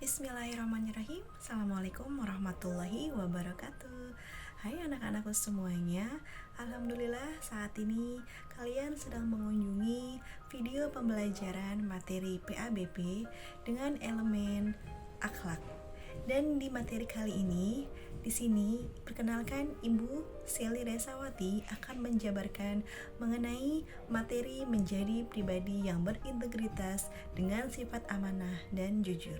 Bismillahirrahmanirrahim. Assalamualaikum warahmatullahi wabarakatuh. Hai anak-anakku semuanya. Alhamdulillah saat ini kalian sedang mengunjungi video pembelajaran materi PABP dengan elemen akhlak. Dan di materi kali ini, di sini perkenalkan Ibu Seli Resawati akan menjabarkan mengenai materi menjadi pribadi yang berintegritas dengan sifat amanah dan jujur.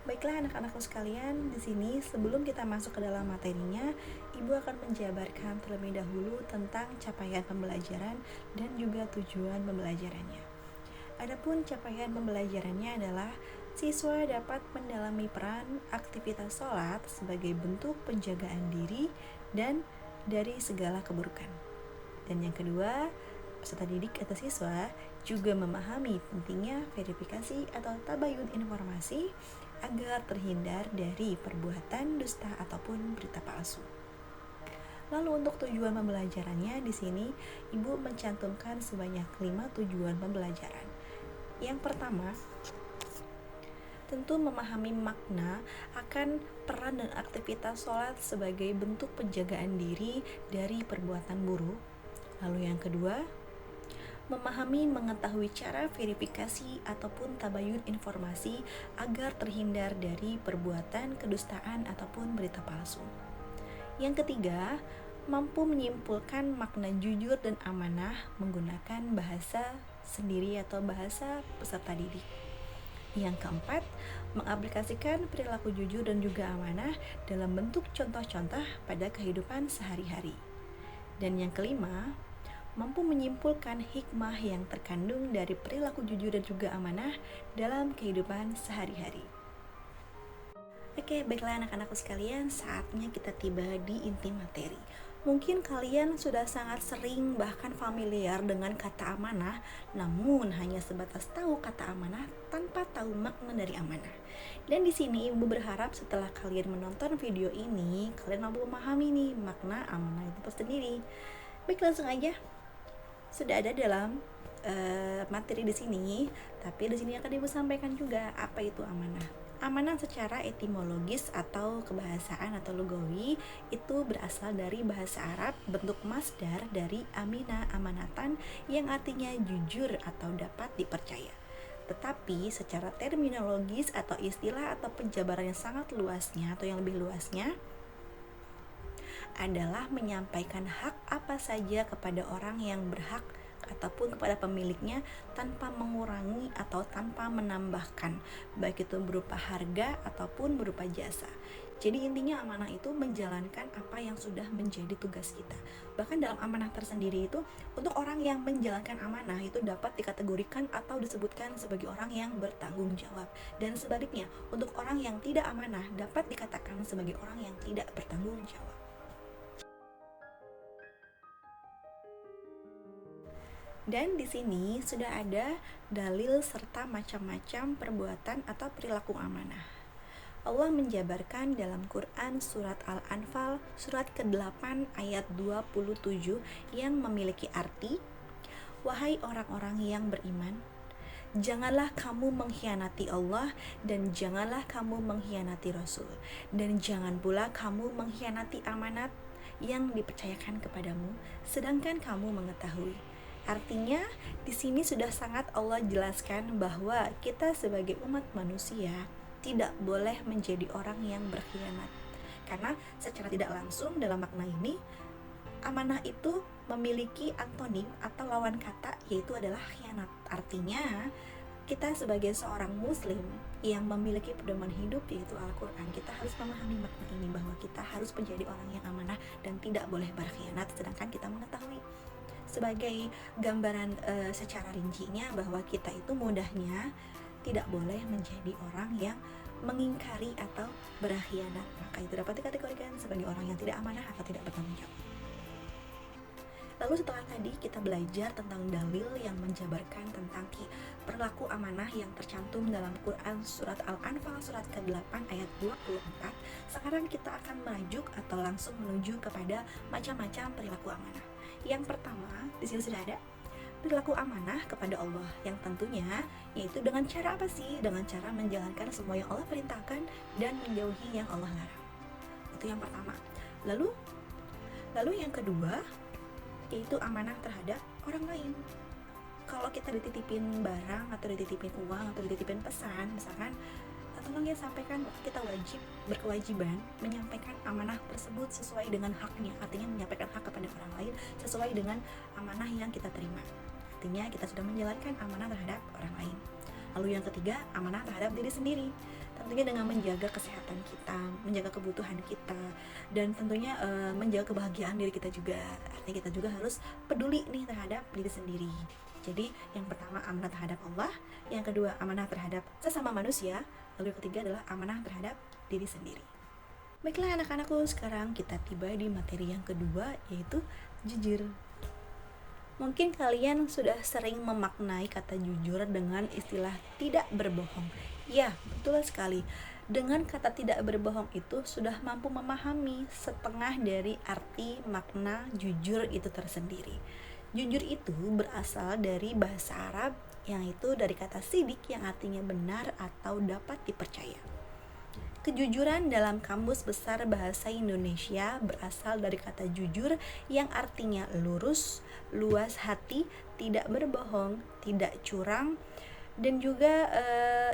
Baiklah anak-anakku sekalian, di sini sebelum kita masuk ke dalam materinya, Ibu akan menjabarkan terlebih dahulu tentang capaian pembelajaran dan juga tujuan pembelajarannya. Adapun capaian pembelajarannya adalah siswa dapat mendalami peran aktivitas sholat sebagai bentuk penjagaan diri dan dari segala keburukan. Dan yang kedua, peserta didik atau siswa juga memahami pentingnya verifikasi atau tabayun informasi agar terhindar dari perbuatan dusta ataupun berita palsu. Lalu untuk tujuan pembelajarannya di sini Ibu mencantumkan sebanyak 5 tujuan pembelajaran. Yang pertama, tentu memahami makna akan peran dan aktivitas sholat sebagai bentuk penjagaan diri dari perbuatan buruk. Lalu yang kedua, memahami mengetahui cara verifikasi ataupun tabayun informasi agar terhindar dari perbuatan kedustaan ataupun berita palsu. Yang ketiga, mampu menyimpulkan makna jujur dan amanah menggunakan bahasa sendiri atau bahasa peserta didik. Yang keempat, mengaplikasikan perilaku jujur dan juga amanah dalam bentuk contoh-contoh pada kehidupan sehari-hari. Dan yang kelima, mampu menyimpulkan hikmah yang terkandung dari perilaku jujur dan juga amanah dalam kehidupan sehari-hari. Oke, baiklah anak-anakku sekalian, saatnya kita tiba di inti materi. Mungkin kalian sudah sangat sering bahkan familiar dengan kata amanah, namun hanya sebatas tahu kata amanah tanpa tahu makna dari amanah. Dan di sini Ibu berharap setelah kalian menonton video ini, kalian mampu memahami nih makna amanah itu sendiri. Baik, langsung aja. Sudah ada dalam materi di sini, tapi di sini akan Ibu sampaikan juga apa itu amanah. Amanah secara etimologis atau kebahasaan atau lugawi itu berasal dari bahasa Arab, bentuk masdar dari amina amanatan yang artinya jujur atau dapat dipercaya. Tetapi secara terminologis atau istilah atau penjabaran yang sangat luasnya atau yang lebih luasnya adalah menyampaikan hak apa saja kepada orang yang berhak ataupun kepada pemiliknya tanpa mengurangi atau tanpa menambahkan, baik itu berupa harga ataupun berupa jasa. Jadi intinya amanah itu menjalankan apa yang sudah menjadi tugas kita. Bahkan dalam amanah tersendiri itu, untuk orang yang menjalankan amanah itu dapat dikategorikan atau disebutkan sebagai orang yang bertanggung jawab. Dan sebaliknya, untuk orang yang tidak amanah dapat dikatakan sebagai orang yang tidak bertanggung jawab. Dan di sini sudah ada dalil serta macam-macam perbuatan atau perilaku amanah. Allah menjabarkan dalam Quran surat Al-Anfal surat ke-8 ayat 27 yang memiliki arti, "Wahai orang-orang yang beriman, janganlah kamu mengkhianati Allah dan janganlah kamu mengkhianati Rasul, dan jangan pula kamu mengkhianati amanat yang dipercayakan kepadamu sedangkan kamu mengetahui." Artinya, di sini sudah sangat Allah jelaskan bahwa kita sebagai umat manusia tidak boleh menjadi orang yang berkhianat. Karena secara tidak langsung dalam makna ini, amanah itu memiliki antonim atau lawan kata yaitu adalah khianat. Artinya, kita sebagai seorang muslim yang memiliki pedoman hidup yaitu Al-Quran, kita harus memahami makna ini bahwa kita harus menjadi orang yang amanah dan tidak boleh berkhianat sedangkan kita mengetahui. Sebagai gambaran secara rincinya bahwa kita itu mudahnya tidak boleh menjadi orang yang mengingkari atau berkhianat, maka itu dapat dikategorikan sebagai orang yang tidak amanah atau tidak bertanggung jawab. Lalu setelah tadi kita belajar tentang dalil yang menjabarkan tentang perilaku amanah yang tercantum dalam Quran surat Al-Anfal surat ke-8 ayat 24. Sekarang kita akan merajuk atau langsung menuju kepada macam-macam perilaku amanah. Yang pertama, di sini sudah ada perilaku amanah kepada Allah, yang tentunya yaitu dengan cara apa sih? Dengan cara menjalankan semua yang Allah perintahkan dan menjauhi yang Allah larang. Itu yang pertama. Lalu yang kedua yaitu amanah terhadap orang lain. Kalau kita dititipin barang atau dititipin uang atau dititipin pesan, misalkan, tolong ya sampaikan, kita berkewajiban menyampaikan amanah tersebut sesuai dengan haknya. Artinya menyampaikan hak kepada orang lain sesuai dengan amanah yang kita terima. Artinya kita sudah menjalankan amanah terhadap orang lain. Lalu yang ketiga, amanah terhadap diri sendiri. Tentunya dengan menjaga kesehatan kita, menjaga kebutuhan kita, dan tentunya menjaga kebahagiaan diri kita juga. Artinya kita juga harus peduli nih terhadap diri sendiri. Jadi yang pertama amanah terhadap Allah, yang kedua amanah terhadap sesama manusia, lalu yang ketiga adalah amanah terhadap diri sendiri. Baiklah anak-anakku, sekarang kita tiba di materi yang kedua, yaitu jujur. Mungkin kalian sudah sering memaknai kata jujur dengan istilah tidak berbohong. Ya, betul sekali. Dengan kata tidak berbohong itu sudah mampu memahami setengah dari arti makna jujur itu tersendiri. Jujur itu berasal dari bahasa Arab, yang itu dari kata sidik yang artinya benar atau dapat dipercaya. Kejujuran dalam Kamus Besar Bahasa Indonesia berasal dari kata jujur yang artinya lurus, luas hati, tidak berbohong, tidak curang, dan juga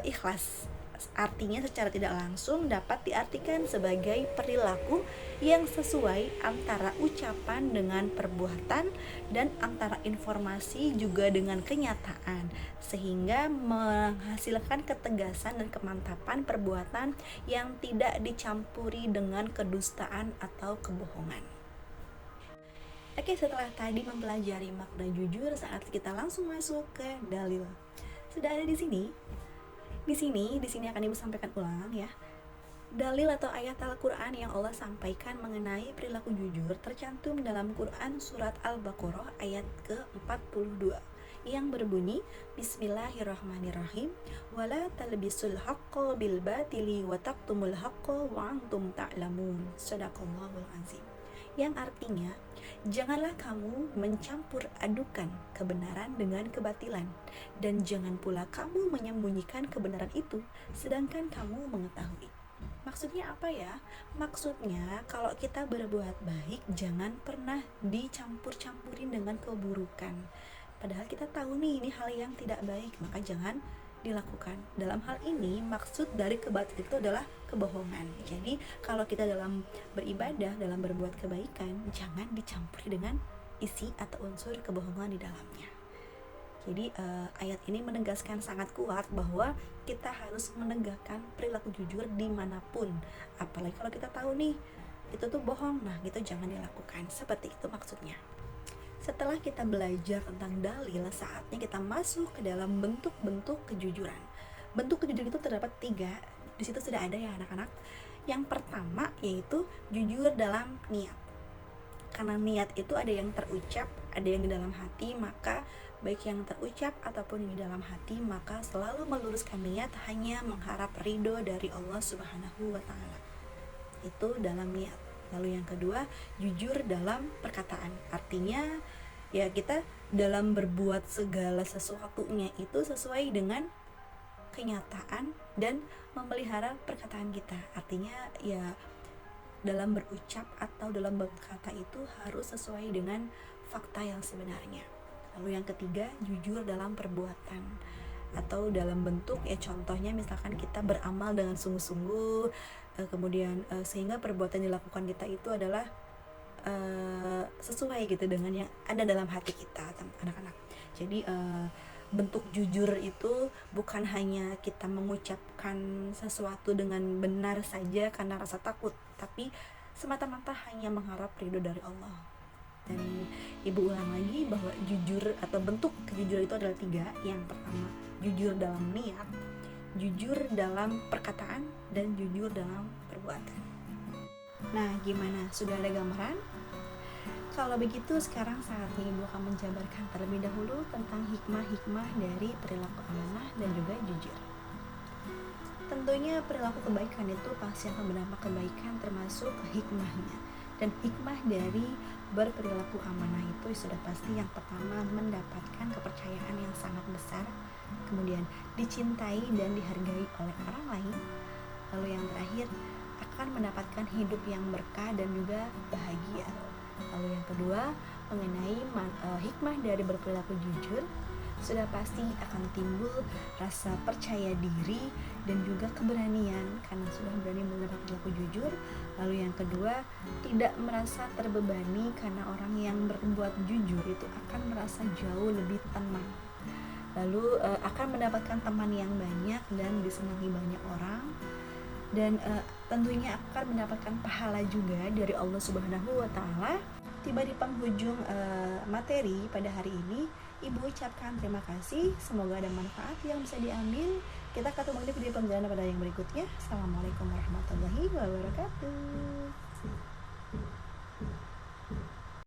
ikhlas. Artinya secara tidak langsung dapat diartikan sebagai perilaku yang sesuai antara ucapan dengan perbuatan dan antara informasi juga dengan kenyataan, sehingga menghasilkan ketegasan dan kemantapan perbuatan yang tidak dicampuri dengan kedustaan atau kebohongan. Oke, setelah tadi mempelajari makna jujur, saat kita langsung masuk ke dalil. Sudah ada di sini. Di sini akan Ibu sampaikan ulang ya. Dalil atau ayat Al-Quran yang Allah sampaikan mengenai perilaku jujur tercantum dalam Quran surat Al-Baqarah ayat ke-42 yang berbunyi, Bismillahirrahmanirrahim, wala talbisul haqqa bil batili wa taqtumul haqqa wa antum ta'lamun. Shadaqallahul azim. Yang artinya, janganlah kamu mencampur adukan kebenaran dengan kebatilan, dan jangan pula kamu menyembunyikan kebenaran itu sedangkan kamu mengetahui. Maksudnya apa ya? Maksudnya kalau kita berbuat baik jangan pernah dicampur-campurin dengan keburukan. Padahal kita tahu nih ini hal yang tidak baik, maka jangan dilakukan. Dalam hal ini maksud dari kebatilan itu adalah kebohongan. Jadi kalau kita dalam beribadah, dalam berbuat kebaikan, jangan dicampuri dengan isi atau unsur kebohongan di dalamnya. Jadi ayat ini menegaskan sangat kuat bahwa kita harus menegakkan perilaku jujur dimanapun. Apalagi kalau kita tahu nih itu tuh bohong, nah gitu jangan dilakukan. Seperti itu maksudnya. Setelah kita belajar tentang dalil, saatnya kita masuk ke dalam bentuk-bentuk kejujuran. Bentuk kejujuran itu terdapat 3. Di situ sudah ada ya anak-anak. Yang pertama yaitu jujur dalam niat. Karena niat itu ada yang terucap, ada yang di dalam hati, maka baik yang terucap ataupun yang di dalam hati, maka selalu meluruskan niat hanya mengharap ridho dari Allah Subhanahu wa Ta'ala. Itu dalam niat. Lalu yang kedua, jujur dalam perkataan. Artinya ya kita dalam berbuat segala sesuatunya itu sesuai dengan kenyataan dan memelihara perkataan kita. Artinya ya dalam berucap atau dalam berkata itu harus sesuai dengan fakta yang sebenarnya. Lalu yang ketiga, jujur dalam perbuatan atau dalam bentuk ya, contohnya misalkan kita beramal dengan sungguh-sungguh, kemudian sehingga perbuatan yang dilakukan kita itu adalah sesuai gitu dengan yang ada dalam hati kita, anak-anak. Jadi bentuk jujur itu bukan hanya kita mengucapkan sesuatu dengan benar saja karena rasa takut, tapi semata-mata hanya mengharap ridho dari Allah. Dan Ibu ulang lagi bahwa jujur atau bentuk kejujuran itu adalah 3. Yang pertama, jujur dalam niat, jujur dalam perkataan, dan jujur dalam perbuatan. Nah, gimana? Sudah ada gambaran? Kalau begitu, sekarang saatnya Ibu akan menjabarkan terlebih dahulu tentang hikmah-hikmah dari perilaku amanah dan juga jujur. Tentunya perilaku kebaikan itu pasti akan berdampak kebaikan, termasuk hikmahnya. Dan hikmah dari berperilaku amanah itu sudah pasti yang pertama mendapatkan kepercayaan yang sangat besar, kemudian dicintai dan dihargai oleh orang lain, lalu yang terakhir akan mendapatkan hidup yang berkah dan juga bahagia. Lalu yang kedua mengenai hikmah dari berperilaku jujur, sudah pasti akan timbul rasa percaya diri dan juga keberanian karena sudah berani berperilaku jujur. Lalu yang kedua, tidak merasa terbebani karena orang yang berbuat jujur itu akan merasa jauh lebih tenang. Lalu akan mendapatkan teman yang banyak dan disenangi banyak orang, dan tentunya akan mendapatkan pahala juga dari Allah Subhanahu wa Ta'ala. Tiba di penghujung materi pada hari ini, Ibu ucapkan terima kasih. Semoga ada manfaat yang bisa diambil. Kita ketemu di video pembelajaran pada yang berikutnya. Assalamualaikum warahmatullahi wabarakatuh.